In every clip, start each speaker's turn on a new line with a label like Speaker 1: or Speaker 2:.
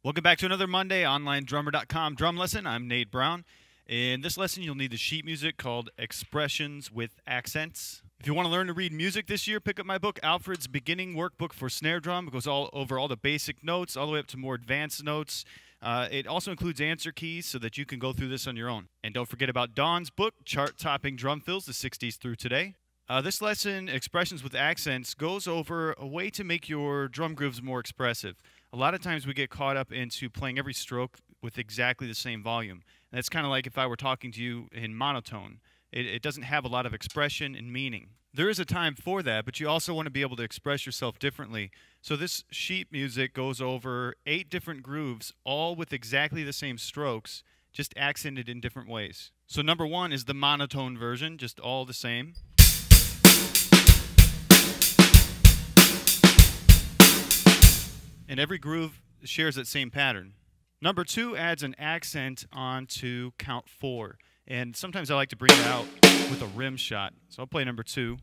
Speaker 1: Welcome back to another Monday, onlinedrummer.com drum lesson. I'm Nate Brown. In this lesson, you'll need the sheet music called Expressions with Accents. If you want to learn to read music this year, pick up my book, Alfred's Beginning Workbook for Snare Drum. It goes all over all the basic notes, all the way up to more advanced notes. It also includes answer keys so that you can go through this on your own. And don't forget about Dawn's book, Chart-Topping Drum Fills, the 60s through today. This lesson, Expressions with Accents, goes over a way to make your drum grooves more expressive. A lot of times we get caught up into playing every stroke with exactly the same volume. And that's kind of like if I were talking to you in monotone. It doesn't have a lot of expression and meaning. There is a time for that, but you also want to be able to express yourself differently. So this sheet music goes over 8 different grooves, all with exactly the same strokes, just accented in different ways. So number 1 is the monotone version, just all the same. And every groove shares that same pattern. Number 2 adds an accent onto count 4. And sometimes I like to bring it out with a rim shot. So I'll play number 2.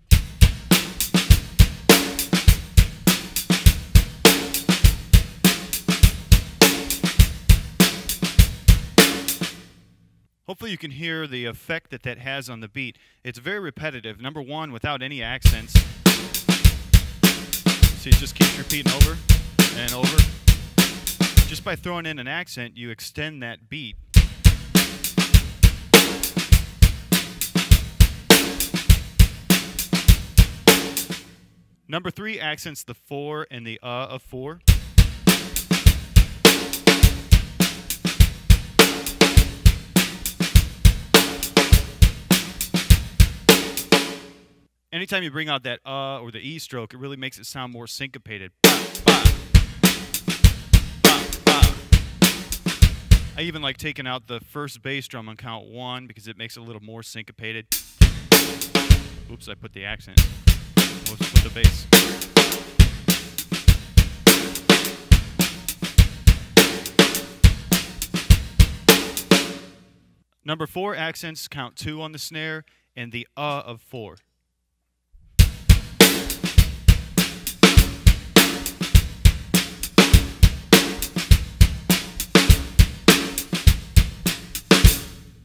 Speaker 1: Hopefully you can hear the effect that that has on the beat. It's very repetitive. Number 1, without any accents. So you just keep repeating over and over. Just by throwing in an accent, you extend that beat. Number 3 accents the 4 and the of 4. Anytime you bring out that or the E stroke, it really makes it sound more syncopated. Ba, ba. I even like taking out the first bass drum on count 1 because it makes it a little more syncopated. Oops, I put the accent. Let's put the bass. Number 4 accents count 2 on the snare and the of 4.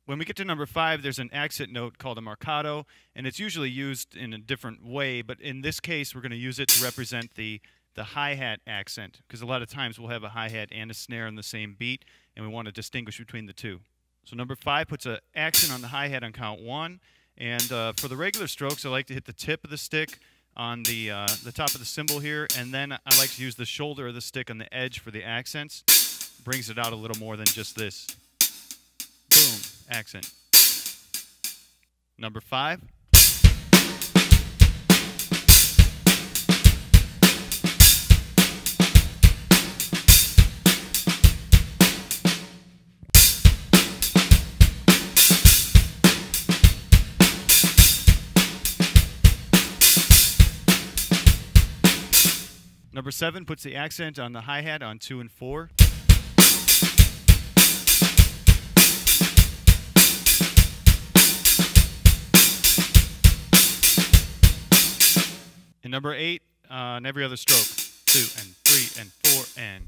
Speaker 1: When we get to number 5, there's an accent note called a marcato, and it's usually used in a different way, but in this case, we're going to use it to represent the hi-hat accent, because a lot of times we'll have a hi-hat and a snare in the same beat, and we want to distinguish between the two. So number 5 puts an accent on the hi-hat on count 1, and for the regular strokes, I like to hit the tip of the stick on the top of the cymbal here, and then I like to use the shoulder of the stick on the edge for the accents. Brings it out a little more than just this. Boom. Accent. Number 5. Number 7 puts the accent on the hi-hat on 2 and 4. And number 8 on every other stroke. 2 and 3 and 4 and.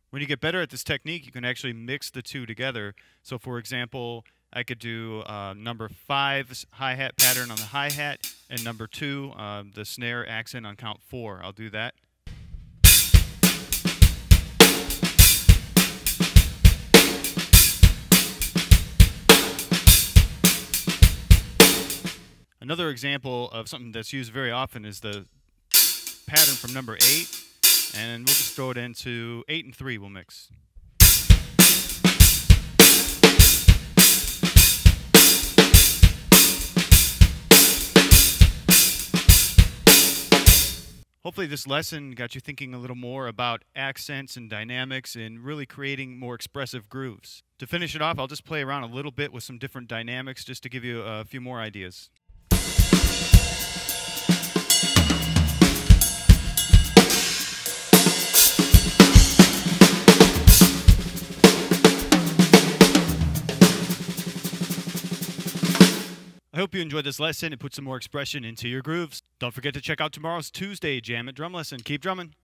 Speaker 1: When you get better at this technique, you can actually mix the two together. So for example, I could do number 5's hi-hat pattern on the hi-hat and number 2, the snare accent on count 4. I'll do that. Another example of something that's used very often is the pattern from number 8, and we'll just throw it into 8 and 3 we'll mix. Hopefully this lesson got you thinking a little more about accents and dynamics and really creating more expressive grooves. To finish it off, I'll just play around a little bit with some different dynamics just to give you a few more ideas. hope you enjoyed this lesson and put some more expression into your grooves. Don't forget to check out tomorrow's Tuesday Jam at Drum Lesson. Keep drumming.